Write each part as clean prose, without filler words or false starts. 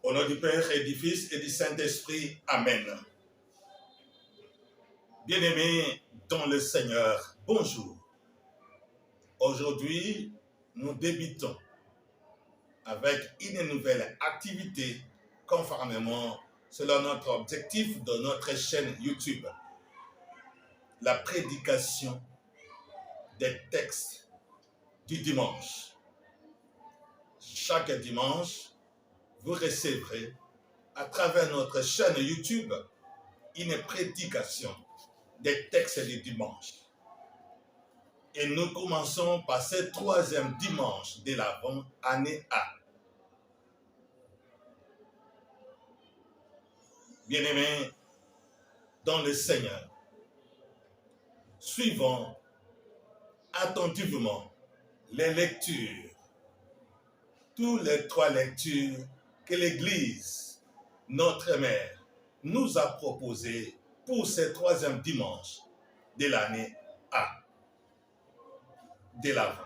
Au nom du Père et du Fils et du Saint-Esprit. Amen. Bien-aimés dans le Seigneur, bonjour. Aujourd'hui, nous débutons avec une nouvelle activité conformément selon notre objectif de notre chaîne YouTube. La prédication des textes du dimanche. Chaque dimanche, vous recevrez à travers notre chaîne YouTube une prédication des textes du dimanche. Et nous commençons par ce 3e dimanche de l'Avent, année A. Bien-aimés dans le Seigneur, suivons attentivement les lectures, toutes les 3 lectures que l'Église, notre mère, nous a proposées pour ce 3e dimanche de l'année A, de l'Avent.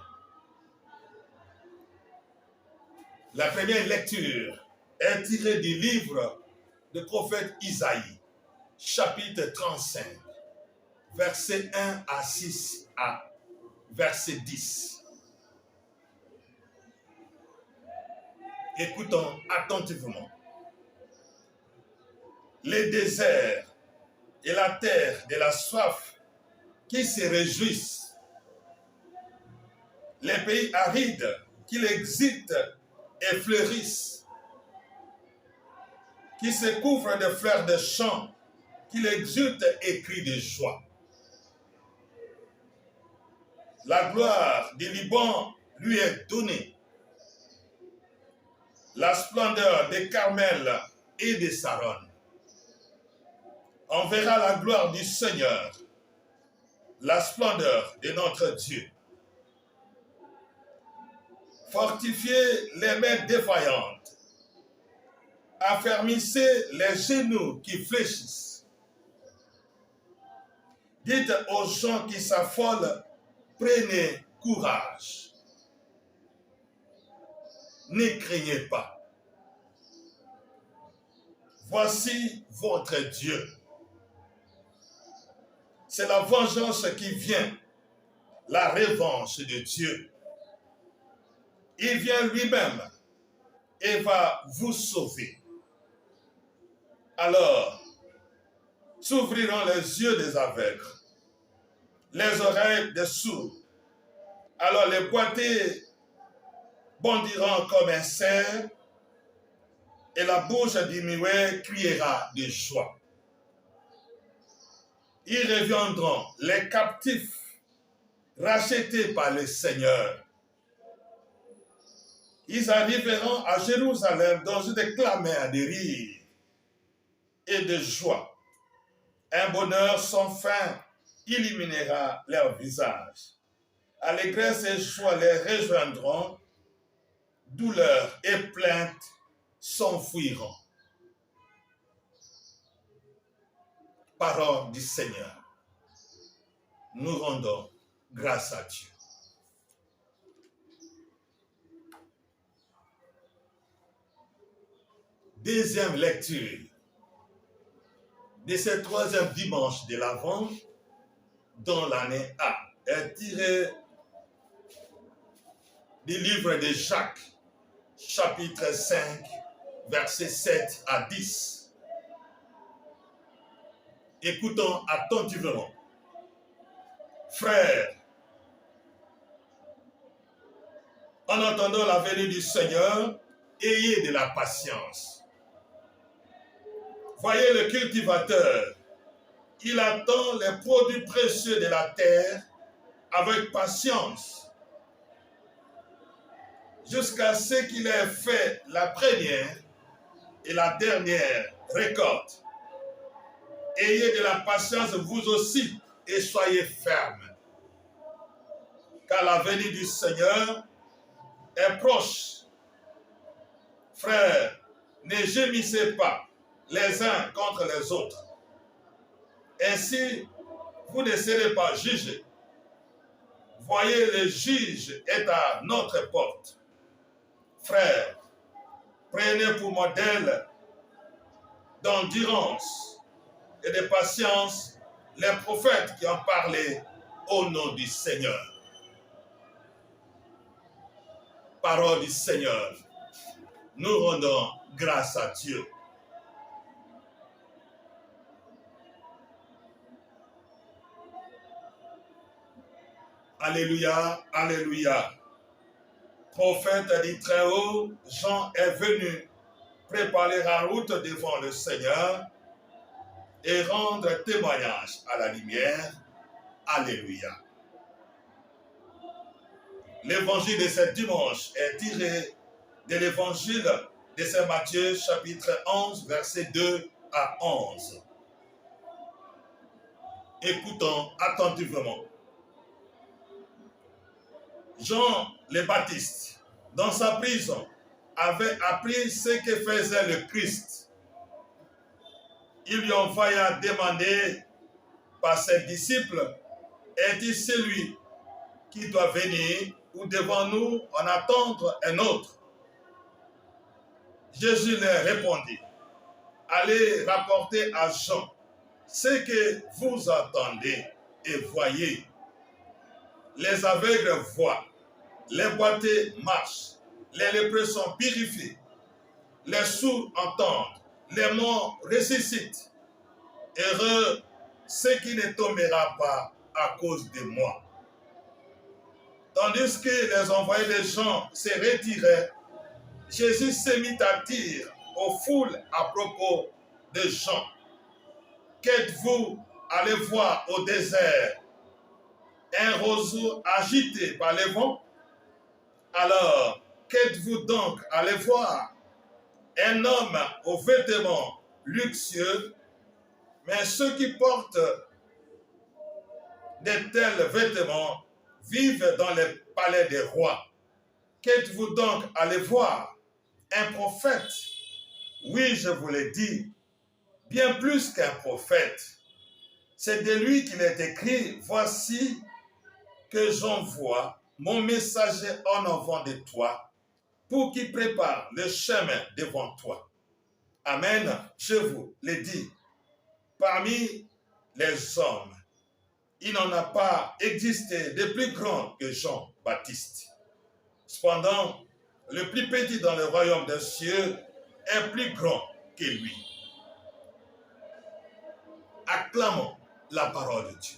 La première lecture est tirée du livre du prophète Isaïe, chapitre 35, versets 1 à 6 à verset 10. Écoutons attentivement. Les déserts et la terre de la soif qui se réjouissent, les pays arides qui excitent et fleurissent, qui se couvrent de fleurs de champs, qui exultent et crient de joie. La gloire du Liban lui est donnée. La splendeur des Carmel et des Saron. On verra la gloire du Seigneur, la splendeur de notre Dieu. Fortifiez les mains défaillantes, affermissez les genoux qui fléchissent. Dites aux gens qui s'affolent, prenez courage. Ne craignez pas. Voici votre Dieu. C'est la vengeance qui vient, la revanche de Dieu. Il vient lui-même et va vous sauver. Alors, s'ouvriront les yeux des aveugles, les oreilles des sourds. Alors les boiteux bondiront comme un cerf et la bouche du muet criera de joie. Ils reviendront, les captifs, rachetés par le Seigneur. Ils arriveront à Jérusalem dans une clameur de rire et de joie. Un bonheur sans fin illuminera leur visage. Allégresse et joie les rejoindront. Douleur et plainte s'enfuiront. Parole du Seigneur. Nous rendons grâce à Dieu. Deuxième lecture de ce 3e dimanche de l'Avent dans l'année A est tirée du livre de Jacques, chapitre 5, versets 7 à 10. Écoutons attentivement. Frères, en attendant la venue du Seigneur, ayez de la patience. Voyez le cultivateur, il attend les produits précieux de la terre avec patience, jusqu'à ce qu'il ait fait la première et la dernière récolte. Ayez de la patience vous aussi et soyez fermes, car la venue du Seigneur est proche. Frères, ne gémissez pas les uns contre les autres. Ainsi, vous ne serez pas jugés. Voyez, le juge est à notre porte. Frères, Prenez pour modèle d'endurance et de patience les prophètes qui ont parlé au nom du Seigneur. Parole du Seigneur. Nous rendons grâce à Dieu. Alléluia, alléluia. Prophète dit très haut, Jean est venu préparer la route devant le Seigneur et rendre témoignage à la lumière. Alléluia. L'évangile de ce dimanche est tiré de l'évangile de Saint Matthieu, chapitre 11, versets 2 à 11. Écoutons attentivement. Jean le Baptiste, dans sa prison, avait appris ce que faisait le Christ. Il lui envoya demander par ses disciples, est-il celui qui doit venir ou devons-nous en attendre un autre? Jésus leur répondit, allez rapporter à Jean ce que vous entendez et voyez. Les aveugles voient, les boiteux marchent, les lépreux sont purifiés, les sourds entendent, les morts ressuscitent. Heureux ceux qui ne tombera pas à cause de moi. Tandis que les envoyés de Jean se retiraient, Jésus se mit à dire aux foules à propos de Jean. Qu'êtes-vous allés voir au désert? Un roseau agité par les vents? Alors, qu'êtes-vous donc allés voir? Un homme aux vêtements luxueux? Mais ceux qui portent de tels vêtements vivent dans les palais des rois. Qu'êtes-vous donc allés voir? Un prophète? Oui, je vous l'ai dit, bien plus qu'un prophète. C'est de lui qu'il est écrit, voici que j'envoie mon messager en avant de toi pour qu'il prépare le chemin devant toi. Amen, je vous l'ai dit. Parmi les hommes, il n'en a pas existé de plus grand que Jean-Baptiste. Cependant, le plus petit dans le royaume des cieux est plus grand que lui. Acclamons la parole de Dieu.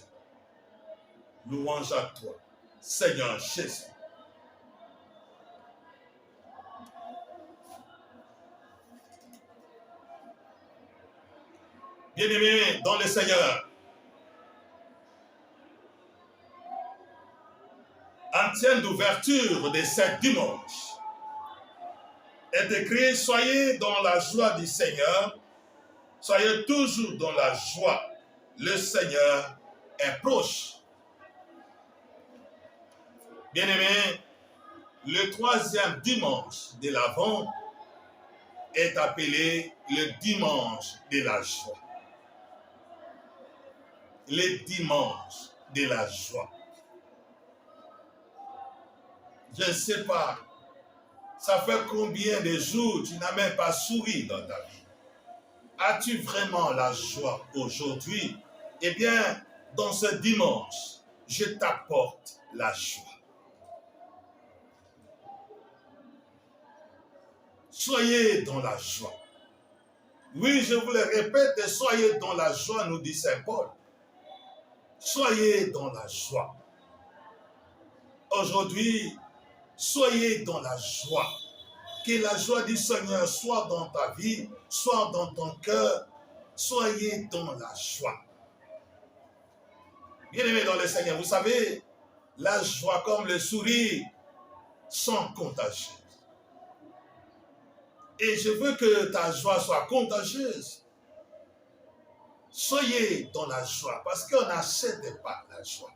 Louange à toi, Seigneur Jésus. Bien-aimés dans le Seigneur, en thème d'ouverture de ce dimanche est écrit, soyez dans la joie du Seigneur, soyez toujours dans la joie, le Seigneur est proche. Bien-aimés, le troisième dimanche de l'Avent est appelé le dimanche de la joie. Le dimanche de la joie. Je ne sais pas, ça fait combien de jours tu n'as même pas souri dans ta vie? As-tu vraiment la joie aujourd'hui? Eh bien, dans ce dimanche, je t'apporte la joie. Soyez dans la joie. Oui, je vous le répète, soyez dans la joie, nous dit Saint Paul. Soyez dans la joie. Aujourd'hui, soyez dans la joie. Que la joie du Seigneur soit dans ta vie, soit dans ton cœur. Soyez dans la joie. Bien-aimés dans le Seigneur, vous savez, la joie comme le sourire sont contagieuses. Et je veux que ta joie soit contagieuse. Soyez dans la joie, parce qu'on n'achète pas la joie.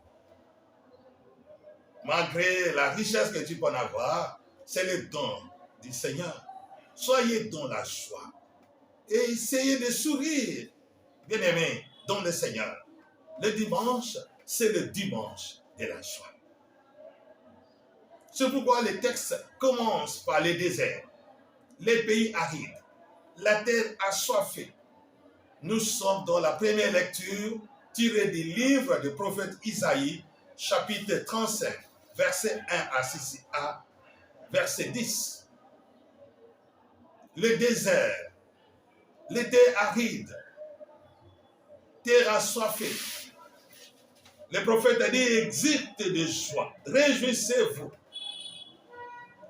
Malgré la richesse que tu peux en avoir, c'est le don du Seigneur. Soyez dans la joie. Et essayez de sourire, bien-aimés, dans le Seigneur. Le dimanche, c'est le dimanche de la joie. C'est pourquoi le texte commence par le désert. les pays arides, la terre assoiffée. Nous sommes dans la première lecture tirée du livre du prophète Isaïe, chapitre 35, verset 1 à 6 à verset 10. Le désert, les terres arides, terre assoiffée. Le prophète a dit, exultez de joie, réjouissez-vous,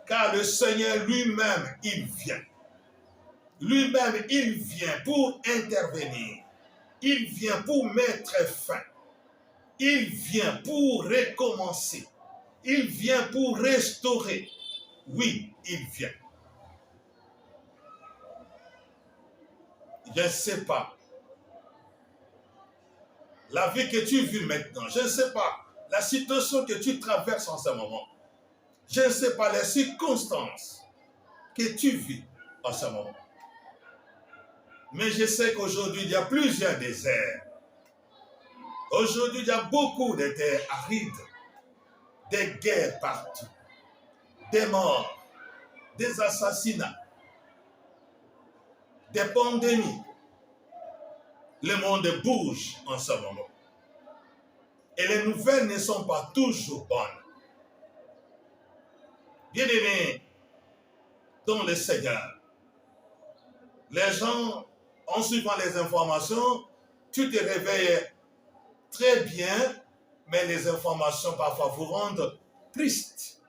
car le Seigneur lui-même, il vient. Lui-même, il vient pour intervenir. Il vient pour mettre fin. Il vient pour recommencer. Il vient pour restaurer. Oui, il vient. Je ne sais pas. La vie que tu vis maintenant, je ne sais pas. La situation que tu traverses en ce moment. Je ne sais pas les circonstances que tu vis en ce moment. Mais je sais qu'aujourd'hui, il y a plusieurs déserts. Aujourd'hui, il y a beaucoup de terres arides, des guerres partout, des morts, des assassinats, des pandémies. Le monde bouge en ce moment. Et les nouvelles ne sont pas toujours bonnes. Bien-aimés dans le Seigneur, les gens, en suivant les informations, tu te réveilles très bien, mais les informations parfois vous rendent triste.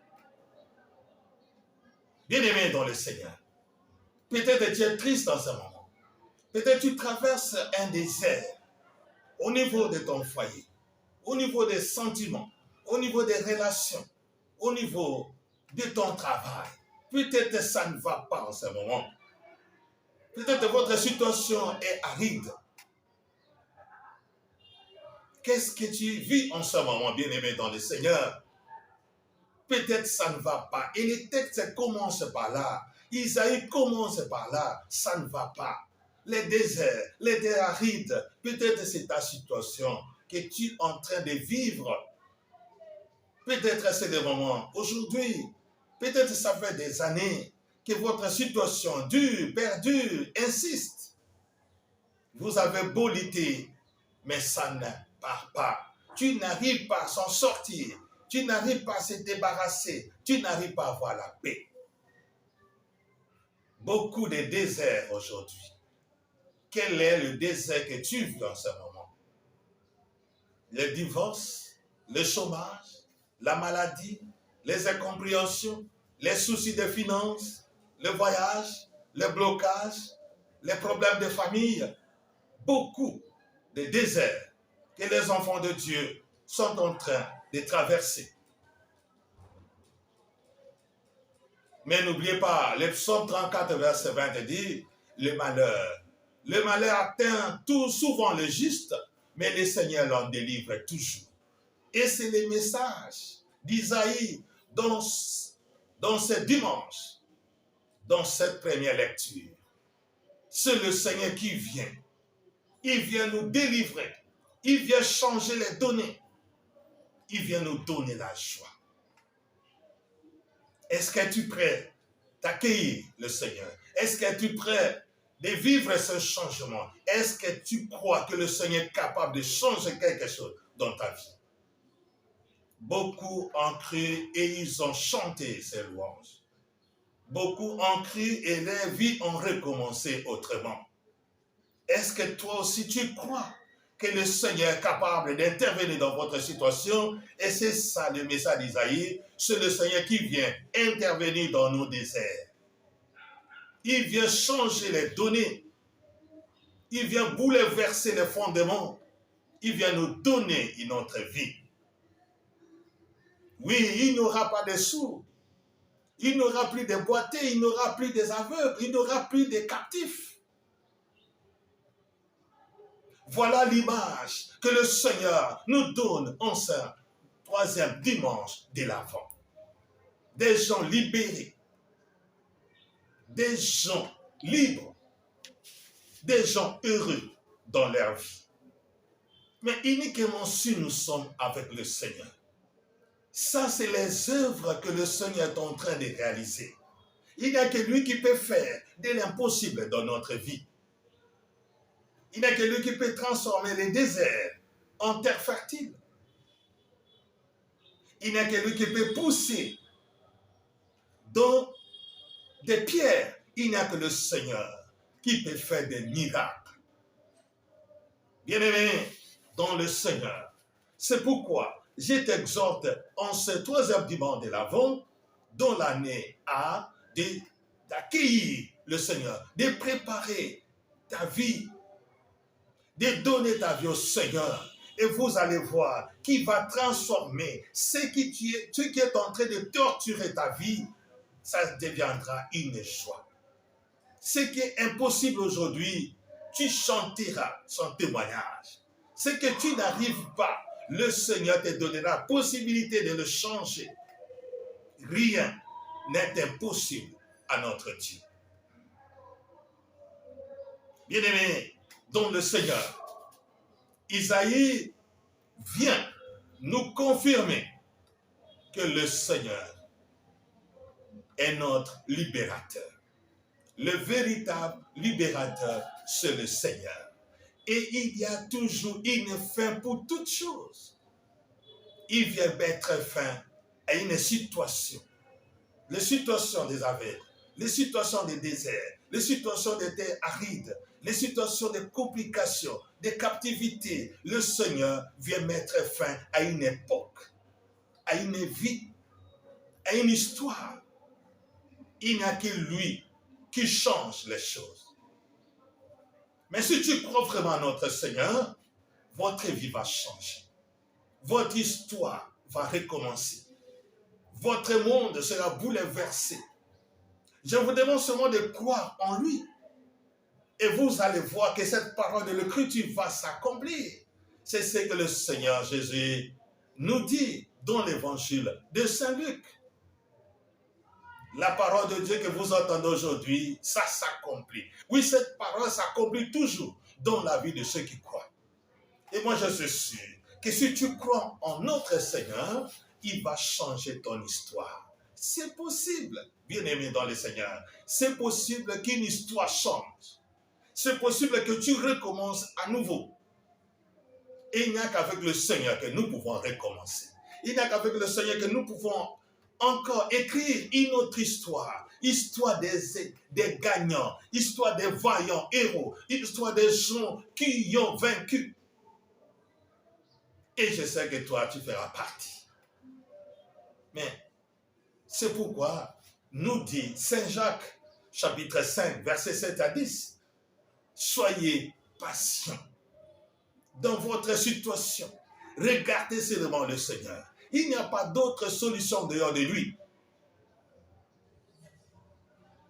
Bien-aimé dans le Seigneur, peut-être tu es triste en ce moment. Peut-être tu traverses un désert au niveau de ton foyer, au niveau des sentiments, au niveau des relations, au niveau de ton travail. Peut-être ça ne va pas en ce moment. Peut-être votre situation est aride. Qu'est-ce que tu vis en ce moment, bien-aimé dans le Seigneur? Peut-être ça ne va pas. Et les textes commencent par là. Isaïe commence par là. Ça ne va pas. Les déserts, les terres arides, peut-être c'est ta situation que tu es en train de vivre. Peut-être c'est le moment. Aujourd'hui, peut-être ça fait des années que votre situation dure, perdure, insiste. Vous avez beau lutter, mais ça ne part pas. Tu n'arrives pas à s'en sortir. Tu n'arrives pas à se débarrasser. Tu n'arrives pas à avoir la paix. Beaucoup de déserts aujourd'hui. Quel est le désert que tu vis en ce moment? Le divorce, le chômage, la maladie, les incompréhensions, les soucis de finances, le voyage, le blocage, les problèmes de famille. Beaucoup de déserts que les enfants de Dieu sont en train de traverser. Mais n'oubliez pas, le psaume 34, verset 20 dit, le malheur atteint tout souvent le juste, mais le Seigneur l'en délivre toujours. Et c'est le message d'Isaïe dans ce dimanche, dans cette première lecture. C'est le Seigneur qui vient. Il vient nous délivrer. Il vient changer les données. Il vient nous donner la joie. Est-ce que tu es prêt d'accueillir le Seigneur? Est-ce que tu es prêt de vivre ce changement? Est-ce que tu crois que le Seigneur est capable de changer quelque chose dans ta vie? Beaucoup ont cru et ils ont chanté ces louanges. Beaucoup ont cru et leur vie ont recommencé autrement. Est-ce que toi aussi tu crois que le Seigneur est capable d'intervenir dans votre situation? Et c'est ça le message d'Isaïe. C'est le Seigneur qui vient intervenir dans nos déserts. Il vient changer les données. Il vient bouleverser les fondements. Il vient nous donner une autre vie. Oui, il n'y aura pas de sourds. Il n'y aura plus de boités. Il n'y aura plus des aveugles. Il n'y aura plus de captifs. Voilà l'image que le Seigneur nous donne en ce troisième dimanche de l'Avent. Des gens libérés, des gens libres, des gens heureux dans leur vie. Mais uniquement si nous sommes avec le Seigneur. Ça, c'est les œuvres que le Seigneur est en train de réaliser. Il n'y a que lui qui peut faire de l'impossible dans notre vie. Il n'y a que lui qui peut transformer les déserts en terre fertile. Il n'y a que lui qui peut pousser dans des pierres. Il n'y a que le Seigneur qui peut faire des miracles. Bien-aimé dans le Seigneur, c'est pourquoi je t'exhorte en ce troisième dimanche de l'Avent, dont l'année a, d'accueillir le Seigneur, de préparer ta vie, de donner ta vie au Seigneur. Et vous allez voir qu'il va transformer ce qui est en train de torturer ta vie, ça deviendra une joie. Ce qui est impossible aujourd'hui, tu chanteras son témoignage. Ce que tu n'arrives pas, le Seigneur te donnera la possibilité de le changer. Rien n'est impossible à notre Dieu. Bien-aimé, dans le Seigneur, Isaïe vient nous confirmer que le Seigneur est notre libérateur. Le véritable libérateur, c'est le Seigneur. Et il y a toujours une fin pour toutes choses. Il vient mettre fin à une situation. Les situations des aveugles, les situations des déserts, les situations des terres arides, les situations de complications, de captivité. Le Seigneur vient mettre fin à une époque, à une vie, à une histoire. Il n'y a que lui qui change les choses. Mais si tu crois vraiment à notre Seigneur, votre vie va changer. Votre histoire va recommencer. Votre monde sera bouleversé. Je vous demande seulement de croire en lui. Et vous allez voir que cette parole de l'Écriture va s'accomplir. C'est ce que le Seigneur Jésus nous dit dans l'évangile de Saint Luc. La parole de Dieu que vous entendez aujourd'hui, ça s'accomplit. Oui, cette parole s'accomplit toujours dans la vie de ceux qui croient. Et moi, je suis sûr que si tu crois en notre Seigneur, il va changer ton histoire. C'est possible, bien-aimé dans le Seigneur. C'est possible qu'une histoire change. C'est possible que tu recommences à nouveau. Et il n'y a qu'avec le Seigneur que nous pouvons recommencer. Il n'y a qu'avec le Seigneur que nous pouvons encore écrire une autre histoire. Histoire des gagnants, histoire des vaillants héros, histoire des gens qui ont vaincu. Et je sais que toi, tu feras partie. Mais c'est pourquoi nous dit Saint Jacques, chapitre 5, versets 7 à 10, soyez patients dans votre situation. Regardez seulement le Seigneur. Il n'y a pas d'autre solution dehors de lui.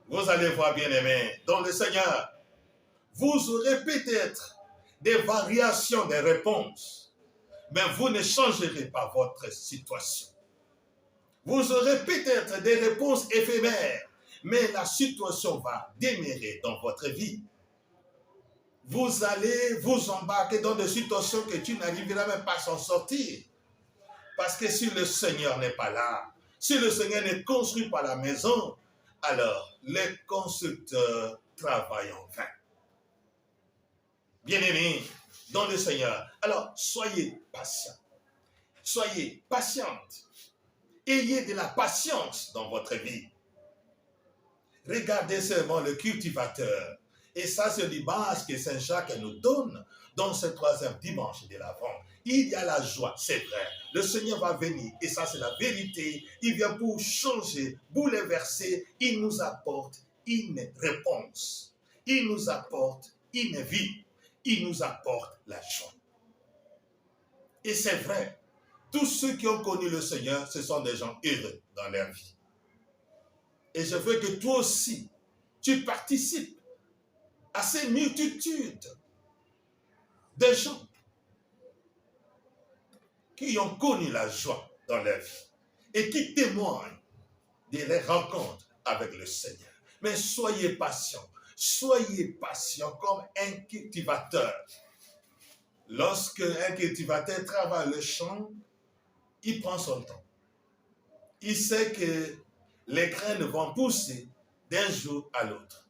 Vous allez voir, bien-aimés, dans le Seigneur, vous aurez peut-être des variations des réponses, mais vous ne changerez pas votre situation. Vous aurez peut-être des réponses éphémères, mais la situation va demeurer dans votre vie. Vous allez vous embarquer dans des situations que tu n'arriveras même pas à s'en sortir. Parce que si le Seigneur n'est pas là, si le Seigneur ne construit pas la maison, alors les constructeurs travaillent en vain. Bien-aimés dans le Seigneur, alors soyez patients. Soyez patientes. Ayez de la patience dans votre vie. Regardez seulement le cultivateur. Et ça, c'est l'image que Saint Jacques nous donne dans ce troisième dimanche de l'Avent. Il y a la joie, c'est vrai. Le Seigneur va venir, et ça, c'est la vérité. Il vient pour changer, bouleverser. Il nous apporte une réponse. Il nous apporte une vie. Il nous apporte la joie. Et c'est vrai. Tous ceux qui ont connu le Seigneur, ce sont des gens heureux dans leur vie. Et je veux que toi aussi, tu participes à ces multitudes de gens qui ont connu la joie dans leur vie et qui témoignent de leurs rencontres avec le Seigneur. Mais soyez patients comme un cultivateur. Lorsque un cultivateur travaille le champ, il prend son temps. Il sait que les graines vont pousser d'un jour à l'autre.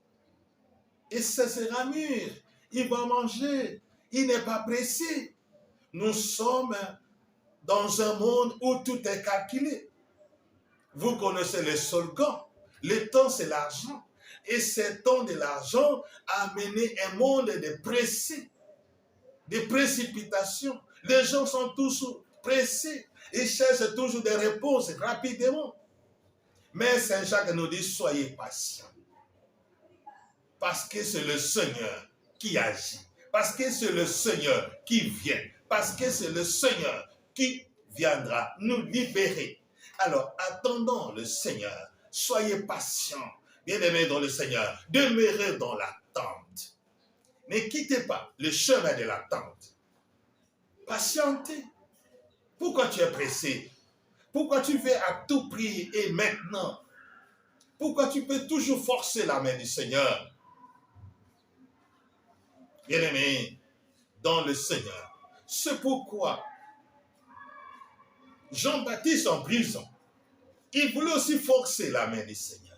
Et ça sera mûr. Il va manger. Il n'est pas pressé. Nous sommes dans un monde où tout est calculé. Vous connaissez le slogan. Le temps, c'est l'argent. Et ce temps de l'argent a amené un monde de pressés, de précipitations. Les gens sont toujours pressés. Ils cherchent toujours des réponses rapidement. Mais Saint Jacques nous dit, soyez patients. Parce que c'est le Seigneur qui agit. Parce que c'est le Seigneur qui vient. Parce que c'est le Seigneur qui viendra nous libérer. Alors, attendons le Seigneur. Soyez patients. Bien-aimés dans le Seigneur. Demeurez dans l'attente. Ne quittez pas le chemin de l'attente. Patientez. Pourquoi tu es pressé? Pourquoi tu veux à tout prix et maintenant? Pourquoi tu peux toujours forcer la main du Seigneur? Bien-aimés dans le Seigneur. C'est pourquoi Jean-Baptiste en prison, il voulait aussi forcer la main du Seigneur.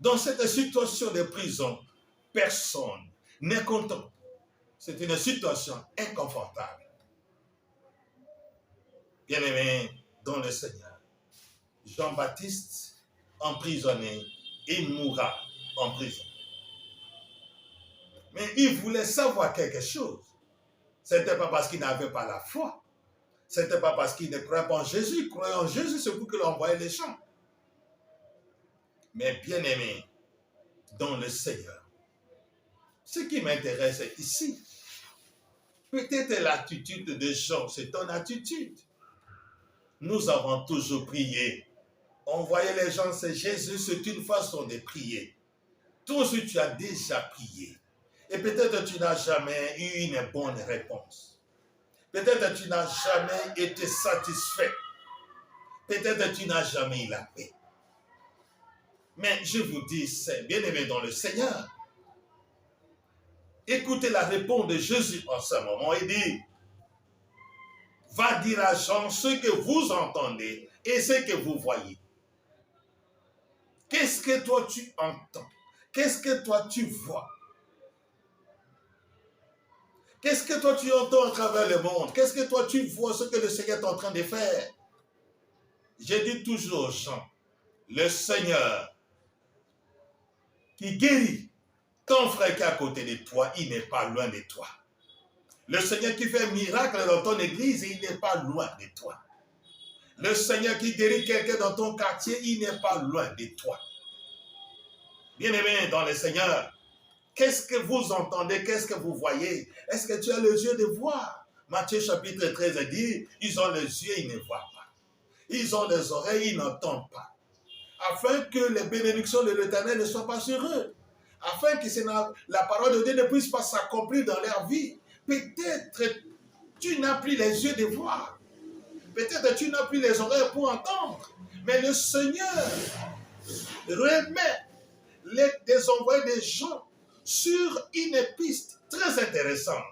Dans cette situation de prison, personne n'est content. C'est une situation inconfortable. Bien-aimés dans le Seigneur, Jean-Baptiste emprisonné, il mourra en prison. Mais il voulait savoir quelque chose. Ce n'était pas parce qu'il n'avait pas la foi. Ce n'était pas parce qu'il ne croyait pas en Jésus. Il croyait en Jésus, c'est pour qu'il envoyait les gens. Mais bien-aimé dans le Seigneur, ce qui m'intéresse ici, peut-être l'attitude des gens, c'est ton attitude. Nous avons toujours prié. Envoyer les gens, c'est Jésus, c'est une façon de prier. Toi aussi, tu as déjà prié. Et peut-être tu n'as jamais eu une bonne réponse. Peut-être tu n'as jamais été satisfait. Peut-être tu n'as jamais eu la paix. Mais je vous dis, c'est bien-aimé dans le Seigneur. Écoutez la réponse de Jésus en ce moment. Il dit, va dire à Jean ce que vous entendez et ce que vous voyez. Qu'est-ce que toi tu entends? Qu'est-ce que toi tu vois? Qu'est-ce que toi tu entends à travers le monde? Qu'est-ce que toi tu vois, ce que le Seigneur est en train de faire? Je dis toujours aux gens, le Seigneur qui guérit ton frère qui est à côté de toi, il n'est pas loin de toi. Le Seigneur qui fait un miracle dans ton église, il n'est pas loin de toi. Le Seigneur qui guérit quelqu'un dans ton quartier, il n'est pas loin de toi. Bien-aimé dans le Seigneur, qu'est-ce que vous entendez? Qu'est-ce que vous voyez? Est-ce que tu as les yeux de voir? Matthieu chapitre 13 dit, ils ont les yeux, ils ne voient pas. Ils ont les oreilles, ils n'entendent pas. Afin que les bénédictions de l'Éternel ne soient pas sur eux. Afin que la parole de Dieu ne puisse pas s'accomplir dans leur vie. Peut-être tu n'as plus les yeux de voir. Peut-être tu n'as plus les oreilles pour entendre. Mais le Seigneur remet des envoyés des gens sur une piste très intéressante.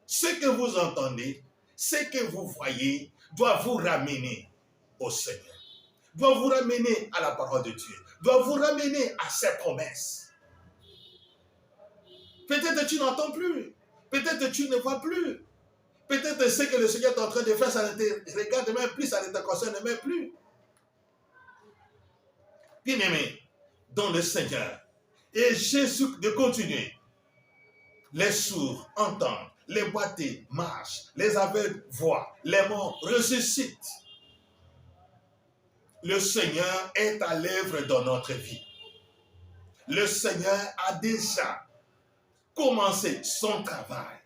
Ce que vous entendez, ce que vous voyez, doit vous ramener au Seigneur. Doit vous ramener à la parole de Dieu. Doit vous ramener à ses promesses. Peut-être tu n'entends plus. Peut-être tu ne vois plus. Peut-être ce que le Seigneur est en train de faire, ça ne te regarde même plus, ça ne te concerne même plus. Bien-aimé, dans le Seigneur. Et Jésus de continuer. Les sourds entendent, les boiteux marchent, les aveugles voient, les morts ressuscitent. Le Seigneur est à l'œuvre dans notre vie. Le Seigneur a déjà commencé son travail.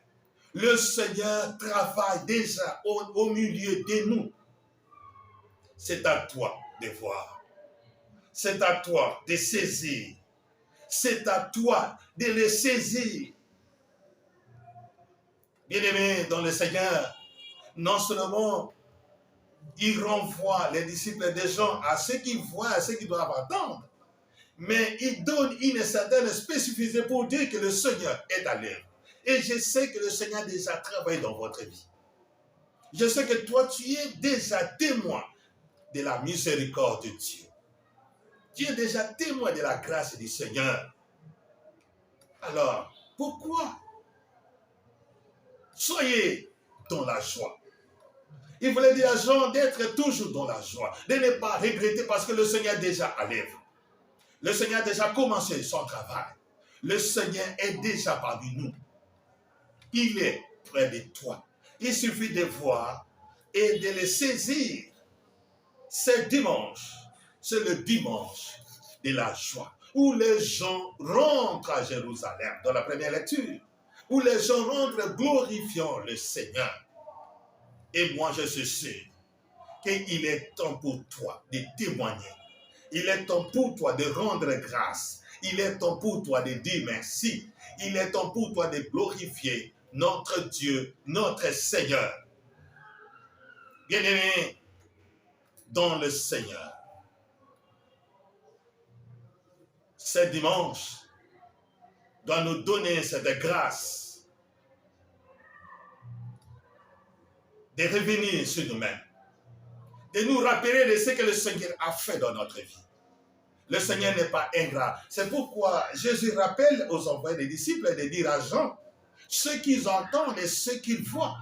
Le Seigneur travaille déjà au milieu de nous. C'est à toi de voir. C'est à toi de saisir. C'est à toi de le saisir. Bien-aimés dans le Seigneur, non seulement il renvoie les disciples des gens à ceux qui voient, à ceux qui doivent attendre, mais il donne une certaine spécificité pour dire que le Seigneur est à l'œuvre. Et je sais que le Seigneur a déjà travaillé dans votre vie. Je sais que toi, tu es déjà témoin de la miséricorde de Dieu. Tu es déjà témoin de la grâce du Seigneur. Alors, pourquoi? Soyez dans la joie. Il voulait dire à Jean d'être toujours dans la joie, de ne pas regretter parce que le Seigneur est déjà à l'œuvre. Le Seigneur a déjà commencé son travail. Le Seigneur est déjà parmi nous. Il est près de toi. Il suffit de voir et de le saisir. C'est dimanche. C'est le dimanche de la joie, où les gens rentrent à Jérusalem, dans la première lecture, où les gens rentrent glorifiant le Seigneur. Et moi, je suis sûr qu'il est temps pour toi de témoigner. Il est temps pour toi de rendre grâce. Il est temps pour toi de dire merci. Il est temps pour toi de glorifier notre Dieu, notre Seigneur. Bien-aimés dans le Seigneur, ce dimanche doit nous donner cette grâce de revenir sur nous-mêmes, de nous rappeler de ce que le Seigneur a fait dans notre vie. Le Seigneur n'est pas ingrat. C'est pourquoi Jésus rappelle aux envoyés des disciples de dire à Jean ce qu'ils entendent et ce qu'ils voient.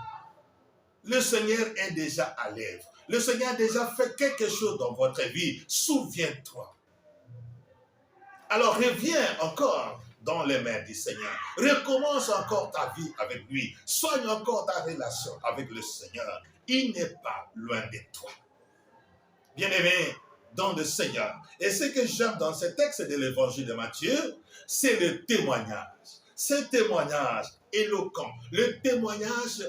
Le Seigneur est déjà à l'œuvre. Le Seigneur a déjà fait quelque chose dans votre vie. Souviens-toi. Alors reviens encore dans les mains du Seigneur. Recommence encore ta vie avec lui. Soigne encore ta relation avec le Seigneur. Il n'est pas loin de toi. Bien-aimé dans le Seigneur. Et ce que j'aime dans ce texte de l'évangile de Matthieu, c'est le témoignage. Ce témoignage éloquent. Le témoignage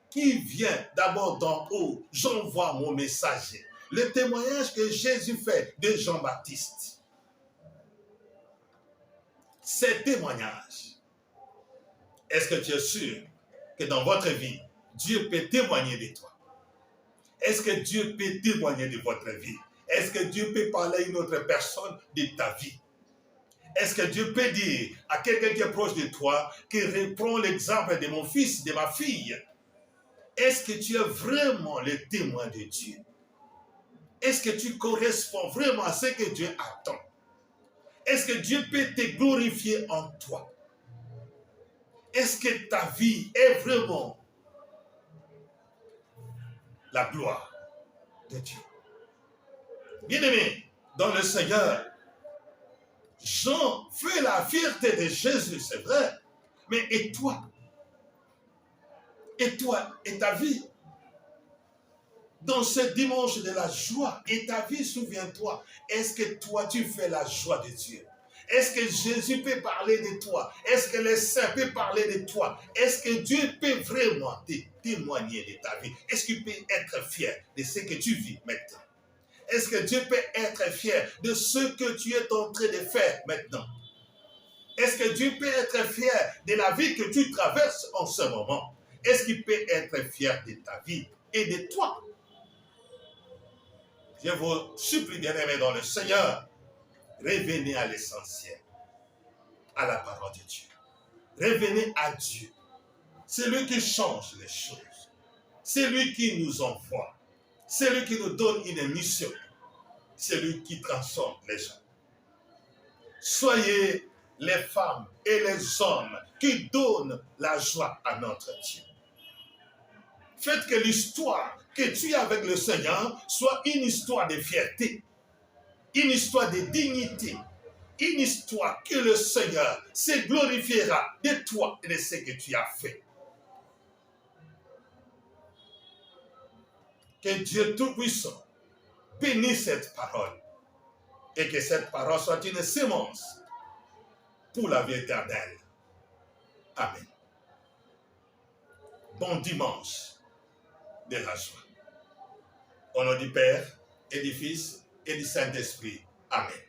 qui vient d'abord d'en haut. J'envoie mon messager. Le témoignage que Jésus fait de Jean-Baptiste. Ces témoignages, est-ce que tu es sûr que dans votre vie, Dieu peut témoigner de toi? Est-ce que Dieu peut témoigner de votre vie? Est-ce que Dieu peut parler à une autre personne de ta vie? Est-ce que Dieu peut dire à quelqu'un qui est proche de toi, qui reprend l'exemple de mon fils, de ma fille? Est-ce que tu es vraiment le témoin de Dieu? Est-ce que tu corresponds vraiment à ce que Dieu attend? Est-ce que Dieu peut te glorifier en toi? Est-ce que ta vie est vraiment la gloire de Dieu? Bien-aimé, dans le Seigneur, Jean fait la fierté de Jésus, c'est vrai. Mais et toi? Et toi et ta vie? Dans ce dimanche de la joie et ta vie, souviens-toi, est-ce que toi tu fais la joie de Dieu? Est-ce que Jésus peut parler de toi? Est-ce que les saints peuvent parler de toi? Est-ce que Dieu peut vraiment te témoigner de ta vie? Est-ce qu'il peut être fier de ce que tu vis maintenant? Est-ce que Dieu peut être fier de ce que tu es en train de faire maintenant? Est-ce que Dieu peut être fier de la vie que tu traverses en ce moment? Est-ce qu'il peut être fier de ta vie et de toi? Je vous supplie, bien-aimés dans le Seigneur, revenez à l'essentiel, à la parole de Dieu. Revenez à Dieu. C'est lui qui change les choses. C'est lui qui nous envoie. C'est lui qui nous donne une mission. C'est lui qui transforme les gens. Soyez les femmes et les hommes qui donnent la joie à notre Dieu. Faites que l'histoire que tu as avec le Seigneur soit une histoire de fierté, une histoire de dignité, une histoire que le Seigneur se glorifiera de toi et de ce que tu as fait. Que Dieu Tout-Puissant bénisse cette parole et que cette parole soit une sémence pour la vie éternelle. Amen. Bon dimanche de la joie. Au nom du Père et du Fils et du Saint-Esprit. Amen.